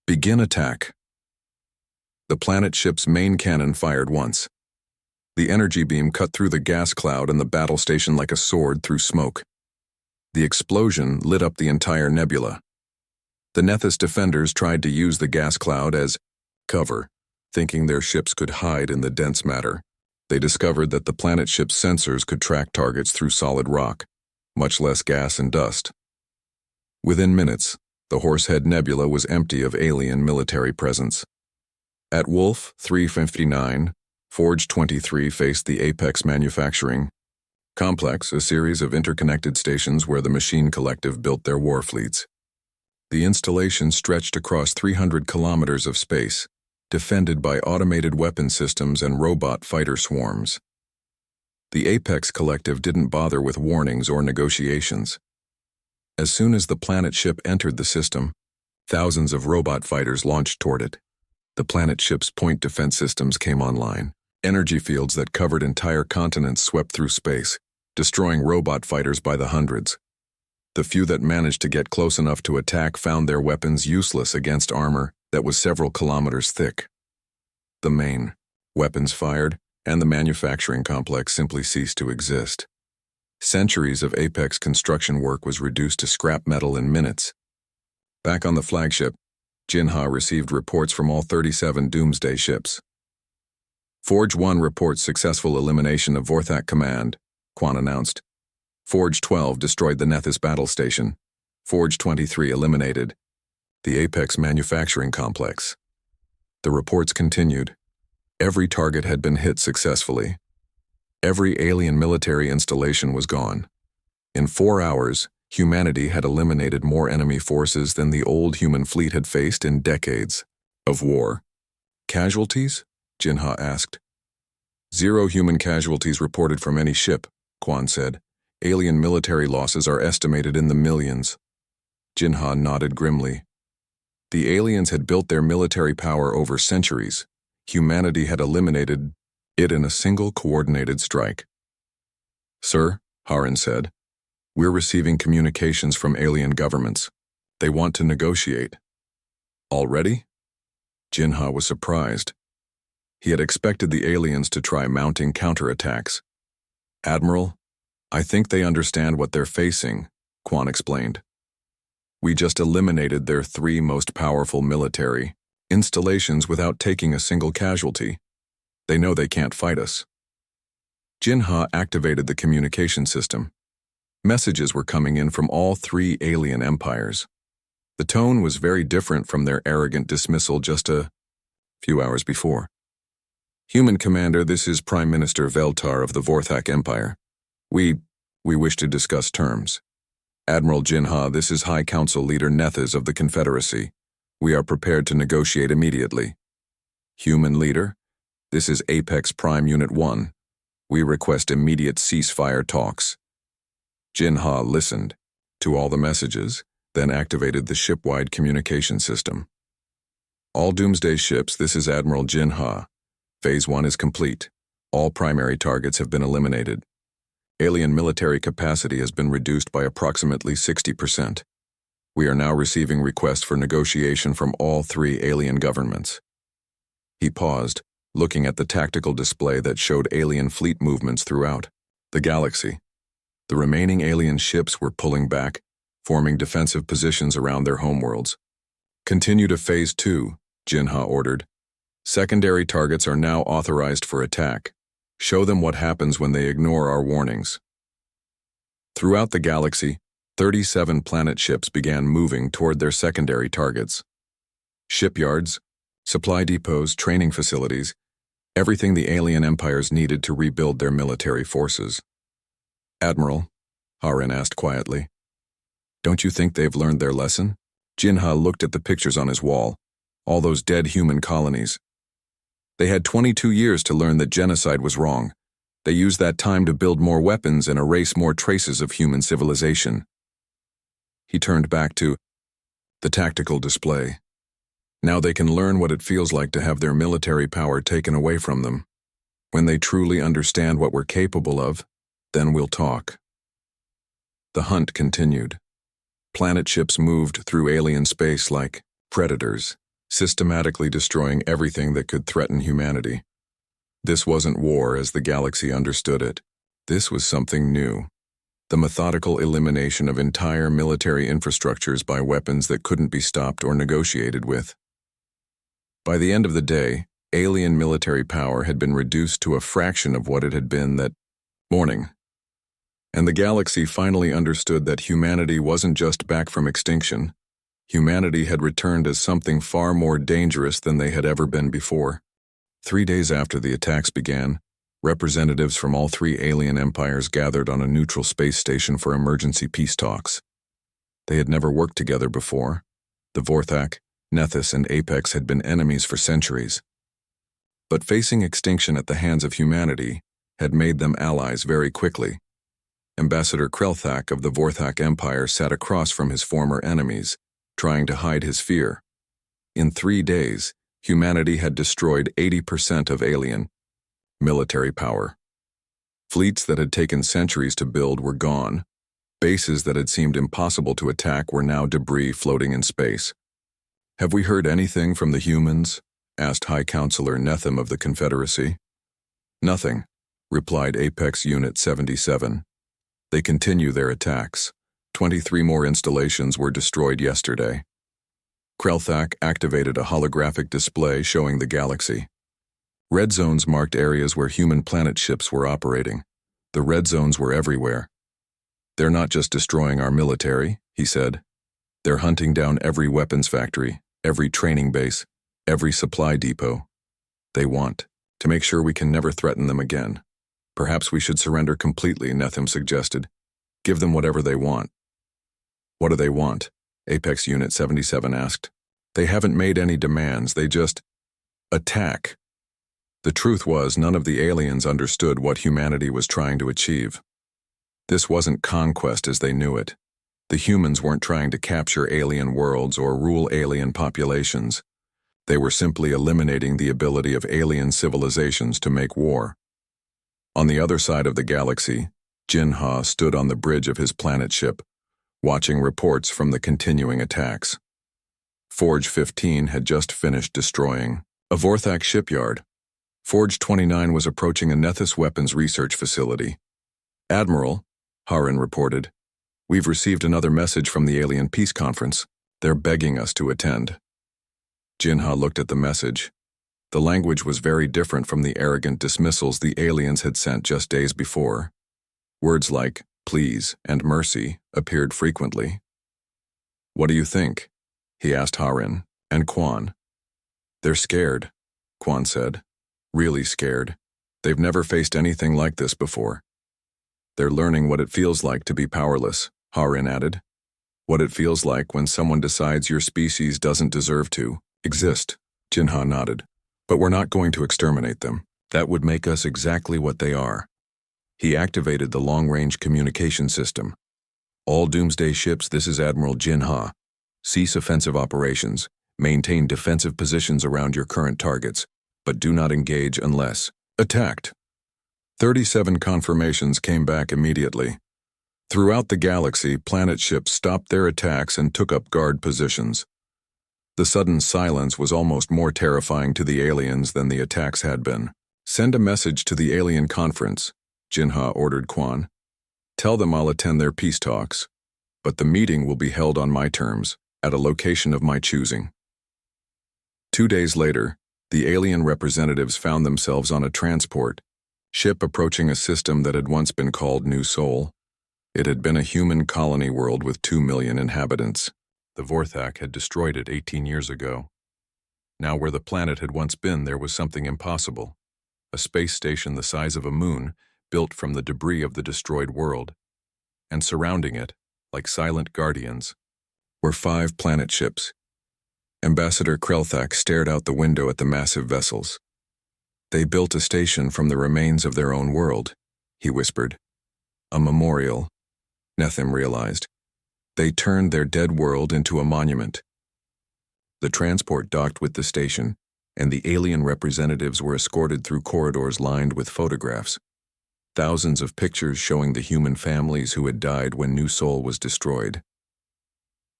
"Begin attack." The planet ship's main cannon fired once. The energy beam cut through the gas cloud and the battle station like a sword through smoke. The explosion lit up the entire nebula. The Nethys defenders tried to use the gas cloud as cover, thinking their ships could hide in the dense matter. They discovered that the planet ship's sensors could track targets through solid rock, much less gas and dust. Within minutes, the Horsehead Nebula was empty of alien military presence. At Wolf 359, Forge 23 faced the Apex Manufacturing Complex, a series of interconnected stations where the Machine Collective built their war fleets. The installation stretched across 300 kilometers of space, defended by automated weapon systems and robot fighter swarms. The Apex Collective didn't bother with warnings or negotiations. As soon as the planet ship entered the system, thousands of robot fighters launched toward it. The planet ship's point defense systems came online. Energy fields that covered entire continents swept through space, destroying robot fighters by the hundreds. The few that managed to get close enough to attack found their weapons useless against armor that was several kilometers thick. The main weapons fired, and the manufacturing complex simply ceased to exist. Centuries of Apex construction work was reduced to scrap metal in minutes. Back on the flagship, Jinha received reports from all 37 Doomsday ships. Forge 1 reports successful elimination of Vorthak Command, Quan announced. Forge 12 destroyed the Nethys battle station. Forge 23 eliminated the Apex manufacturing complex. The reports continued. Every target had been hit successfully. Every alien military installation was gone. In 4 hours, humanity had eliminated more enemy forces than the old human fleet had faced in decades of war. "Casualties?" Jinha asked. "Zero human casualties reported from any ship," Quan said. "Alien military losses are estimated in the millions." Jinha nodded grimly. The aliens had built their military power over centuries. Humanity had eliminated it in a single coordinated strike. "Sir," Harin said, "we're receiving communications from alien governments. They want to negotiate." "Already?" Jinha was surprised. He had expected the aliens to try mounting counterattacks. "Admiral, I think they understand what they're facing," Quan explained. "We just eliminated their 3 most powerful military installations without taking a single casualty. They know they can't fight us." Jinha activated the communication system. Messages were coming in from all 3 alien empires. The tone was very different from their arrogant dismissal just a few hours before. "Human Commander, this is Prime Minister Veltar of the Vorthak Empire. We wish to discuss terms. Admiral Jinha, this is High Council Leader Nethys of the Confederacy. We are prepared to negotiate immediately. Human Leader, this is Apex Prime Unit 1. We request immediate ceasefire talks." Jinha listened to all the messages, then activated the ship-wide communication system. All Doomsday ships, this is Admiral Jin Ha. Phase 1 is complete. All primary targets have been eliminated. Alien military capacity has been reduced by approximately 60%. We are now receiving requests for negotiation from all 3 alien governments. He paused, looking at the tactical display that showed alien fleet movements throughout the galaxy. The remaining alien ships were pulling back, forming defensive positions around their homeworlds. Continue to Phase 2, Jin Ha ordered. Secondary targets are now authorized for attack. Show them what happens when they ignore our warnings. Throughout the galaxy, 37 planet ships began moving toward their secondary targets. Shipyards, supply depots, training facilities, everything the alien empires needed to rebuild their military forces. Admiral, Harin asked quietly, don't you think they've learned their lesson? Jin Ha looked at the pictures on his wall, all those dead human colonies. They had 22 years to learn that genocide was wrong. They used that time to build more weapons and erase more traces of human civilization. He turned back to the tactical display. Now they can learn what it feels like to have their military power taken away from them. When they truly understand what we're capable of, then we'll talk. The hunt continued. Planet ships moved through alien space like predators, systematically destroying everything that could threaten humanity. This wasn't war as the galaxy understood it. This was something new. The methodical elimination of entire military infrastructures by weapons that couldn't be stopped or negotiated with. By the end of the day, alien military power had been reduced to a fraction of what it had been that morning. And the galaxy finally understood that humanity wasn't just back from extinction. Humanity had returned as something far more dangerous than they had ever been before. 3 days after the attacks began, representatives from all 3 alien empires gathered on a neutral space station for emergency peace talks. They had never worked together before. The Vorthak, Nethys, and Apex had been enemies for centuries. But facing extinction at the hands of humanity had made them allies very quickly. Ambassador Krelthak of the Vorthak Empire sat across from his former enemies, trying to hide his fear. In 3 days, humanity had destroyed 80% of alien military power. Fleets that had taken centuries to build were gone. Bases that had seemed impossible to attack were now debris floating in space. Have we heard anything from the humans? Asked High Counselor Nethym of the Confederacy. Nothing, replied Apex Unit 77. They continue their attacks. 23 more installations were destroyed yesterday. Krelthak activated a holographic display showing the galaxy. Red zones marked areas where human planet ships were operating. The red zones were everywhere. They're not just destroying our military, he said. They're hunting down every weapons factory, every training base, every supply depot. They want to make sure we can never threaten them again. Perhaps we should surrender completely, Nethym suggested. Give them whatever they want. What do they want? Apex Unit 77 asked. They haven't made any demands, they just attack. The truth was, none of the aliens understood what humanity was trying to achieve. This wasn't conquest as they knew it. The humans weren't trying to capture alien worlds or rule alien populations. They were simply eliminating the ability of alien civilizations to make war. On the other side of the galaxy, Jin Ha stood on the bridge of his planet ship, watching reports from the continuing attacks. Forge 15 had just finished destroying a Vorthak shipyard. Forge 29 was approaching a Nethys weapons research facility. Admiral, Harin reported, we've received another message from the Alien Peace Conference. They're begging us to attend. Jin Ha looked at the message. The language was very different from the arrogant dismissals the aliens had sent just days before. Words like please and mercy appeared frequently. What do you think? He asked Harin and Quan. They're scared, Quan said. Really scared. They've never faced anything like this before. They're learning what it feels like to be powerless, Harin added. What it feels like when someone decides your species doesn't deserve to exist, Jin Ha nodded. But we're not going to exterminate them. That would make us exactly what they are. He activated the long-range communication system. All Doomsday ships, this is Admiral Jin Ha. Cease offensive operations. Maintain defensive positions around your current targets, but do not engage unless attacked. 37 confirmations came back immediately. Throughout the galaxy, planet ships stopped their attacks and took up guard positions. The sudden silence was almost more terrifying to the aliens than the attacks had been. Send a message to the alien conference, Jinha ordered Quan. Tell them I'll attend their peace talks, but the meeting will be held on my terms, at a location of my choosing. 2 days later, the alien representatives found themselves on a transport ship approaching a system that had once been called New Sol. It had been a human colony world with 2 million inhabitants. The Vorthak had destroyed it 18 years ago. Now where the planet had once been, there was something impossible. A space station the size of a moon, built from the debris of the destroyed world. And surrounding it, like silent guardians, were 5 planet ships. Ambassador Krelthak stared out the window at the massive vessels. They built a station from the remains of their own world, he whispered. A memorial, Nethim realized. They turned their dead world into a monument. The transport docked with the station, and the alien representatives were escorted through corridors lined with photographs. Thousands of pictures showing the human families who had died when New Sol was destroyed.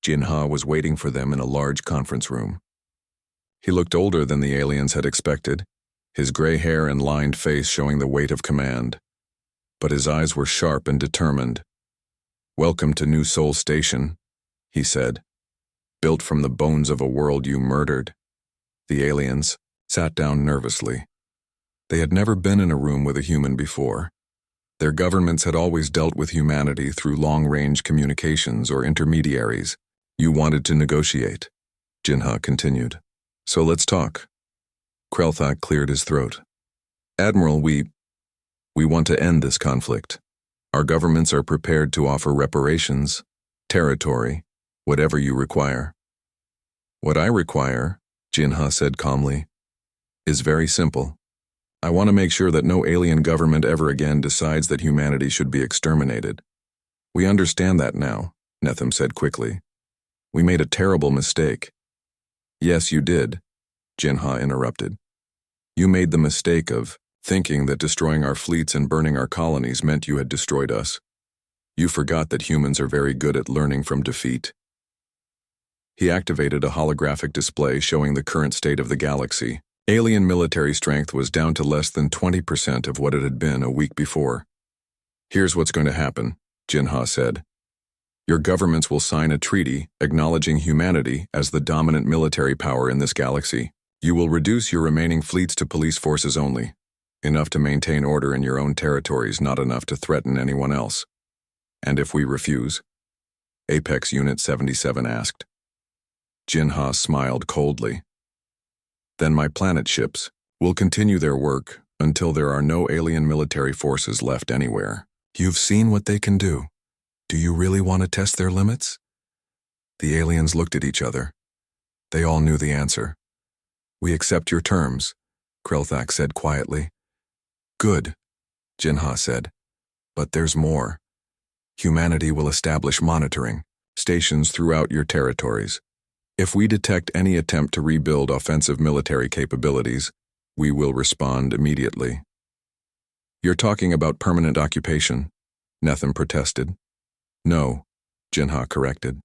Jinha was waiting for them in a large conference room. He looked older than the aliens had expected, his gray hair and lined face showing the weight of command. But his eyes were sharp and determined. "Welcome to New Sol Station," he said. "Built from the bones of a world you murdered." The aliens sat down nervously. They had never been in a room with a human before. Their governments had always dealt with humanity through long-range communications or intermediaries. "You wanted to negotiate," Jinha continued. "So let's talk." Krelthak cleared his throat. "Admiral, we want to end this conflict. Our governments are prepared to offer reparations, territory, whatever you require." "What I require," Jinha said calmly, "is very simple. I want to make sure that no alien government ever again decides that humanity should be exterminated." "We understand that now," Nethim said quickly. "We made a terrible mistake." "Yes, you did," Jinha interrupted. "You made the mistake of thinking that destroying our fleets and burning our colonies meant you had destroyed us. You forgot that humans are very good at learning from defeat." He activated a holographic display showing the current state of the galaxy. Alien military strength was down to less than 20% of what it had been a week before. "Here's what's going to happen," Jinha said. "Your governments will sign a treaty acknowledging humanity as the dominant military power in this galaxy. You will reduce your remaining fleets to police forces only, enough to maintain order in your own territories, not enough to threaten anyone else." "And if we refuse?" Apex Unit 77 asked. Jinha smiled coldly. "Then my planet ships will continue their work until there are no alien military forces left anywhere." "You've seen what they can do. Do you really want to test their limits?" The aliens looked at each other. They all knew the answer. "We accept your terms," Krelthak said quietly. "Good," Jinha said. "But there's more. Humanity will establish monitoring stations throughout your territories. If we detect any attempt to rebuild offensive military capabilities, we will respond immediately." "You're talking about permanent occupation," Nethim protested. "No," Jinha corrected.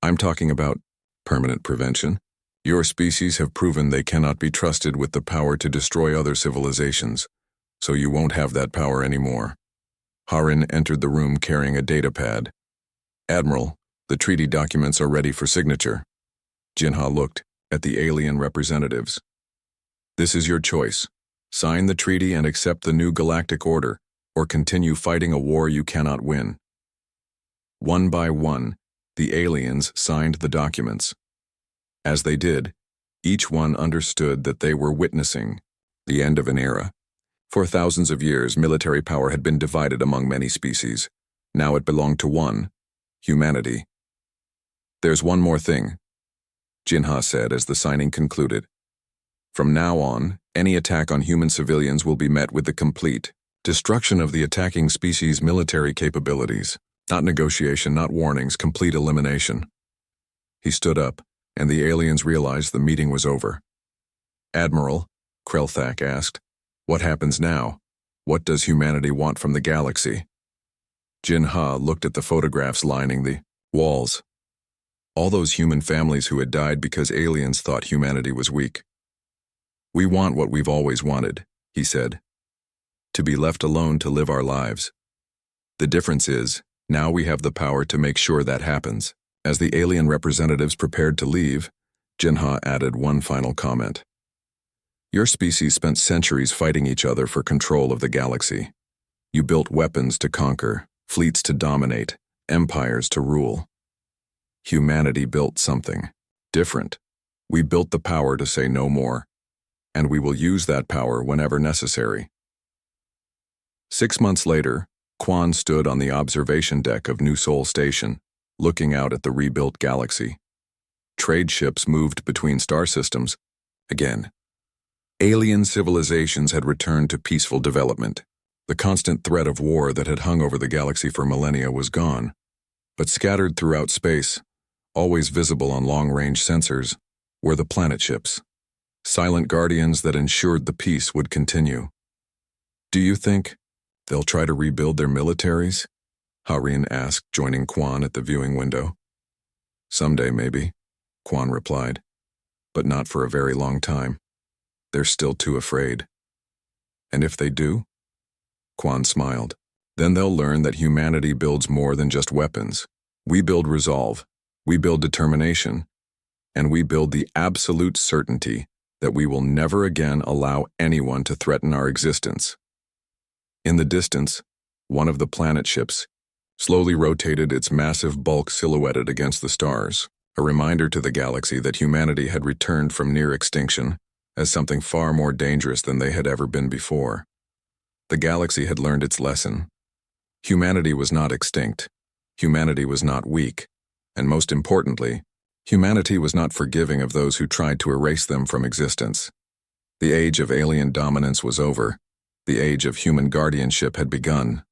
"I'm talking about permanent prevention. Your species have proven they cannot be trusted with the power to destroy other civilizations, so you won't have that power anymore." Harin entered the room carrying a datapad. "Admiral, the treaty documents are ready for signature." Jinha looked at the alien representatives. "This is your choice. Sign the treaty and accept the new galactic order, or continue fighting a war you cannot win." One by one, the aliens signed the documents. As they did, each one understood that they were witnessing the end of an era. For thousands of years, military power had been divided among many species. Now it belonged to one, humanity. "There's one more thing," Jinha said as the signing concluded. "From now on, any attack on human civilians will be met with the complete destruction of the attacking species' military capabilities. Not negotiation, not warnings, complete elimination." He stood up, and the aliens realized the meeting was over. "Admiral," Krelthak asked, "what happens now? What does humanity want from the galaxy?" Jin-Ha looked at the photographs lining the walls. All those human families who had died because aliens thought humanity was weak. "We want what we've always wanted," he said. "To be left alone to live our lives. The difference is, now we have the power to make sure that happens." As the alien representatives prepared to leave, Jin-Ha added one final comment. "Your species spent centuries fighting each other for control of the galaxy. You built weapons to conquer, fleets to dominate, empires to rule. Humanity built something different. We built the power to say no more, and we will use that power whenever necessary." 6 months later, Quan stood on the observation deck of New Sol Station, looking out at the rebuilt galaxy. Trade ships moved between star systems again. Alien civilizations had returned to peaceful development. The constant threat of war that had hung over the galaxy for millennia was gone, but scattered throughout space, always visible on long-range sensors, were the planet ships, silent guardians that ensured the peace would continue. "Do you think they'll try to rebuild their militaries?" Harin asked, joining Quan at the viewing window. "Someday, maybe," Quan replied, "but not for a very long time. They're still too afraid." "And if they do?" Quan smiled. "Then they'll learn that humanity builds more than just weapons. We build resolve, we build determination, and we build the absolute certainty that we will never again allow anyone to threaten our existence." In the distance, one of the planet ships slowly rotated, its massive bulk silhouetted against the stars, a reminder to the galaxy that humanity had returned from near extinction as something far more dangerous than they had ever been before. The galaxy had learned its lesson. Humanity was not extinct. Humanity was not weak. And most importantly, humanity was not forgiving of those who tried to erase them from existence. The age of alien dominance was over. The age of human guardianship had begun.